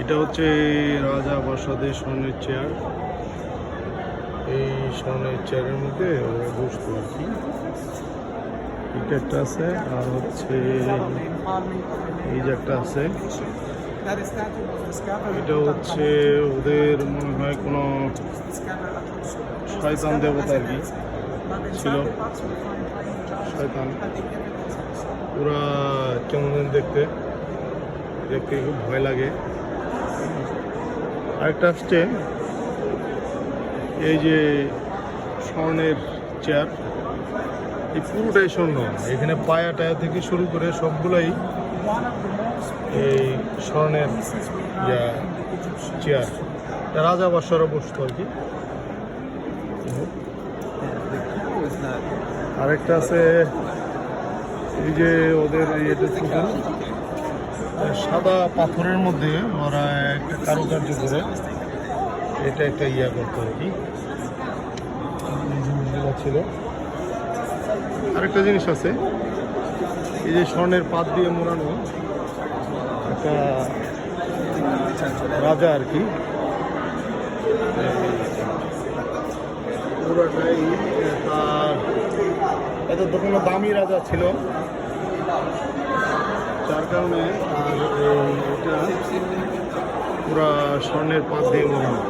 এটা হচ্ছে রাজা প্রাসাদের স্বর্ণের চেয়ার। এই স্বর্ণের চেয়ারের মধ্যে ওরা বসতো আর কি। এটা একটা আছে, আর হচ্ছে এই যে একটা আছে, এটা হচ্ছে ওদের মনে হয় কোনো শয়তান দেবতা আর কি ছিল। শয়তান পুরা কেমন দেখতে দেখতে খুব ভয় লাগে। আরেকটা আসছে এই যে স্বর্ণের চেয়ার, এই পুরোটাই স্বর্ণ। এখানে পায়া টায়া থেকে শুরু করে সবগুলাই এই স্বর্ণের চেয়ার। রাজা বাদশাহরা বসতো আর কি। আরেকটা আছে এই যে ওদের এটা পুতুল, সাদা পাথরের মধ্যে ওরা একটা কারুকার্য করে এটা একটা ইয়া করতো আর কি, জিনিসগুলো ছিল। আরেকটা জিনিস আছে এই যে স্বর্ণের পাত দিয়ে মোড়ানো একটা রাজা আর কি, পুরোটাই তার এত কোনো দামি রাজা ছিল যার কারণে আর এটা পুরা স্বর্ণের পাত দিয়ে মোড়ানো।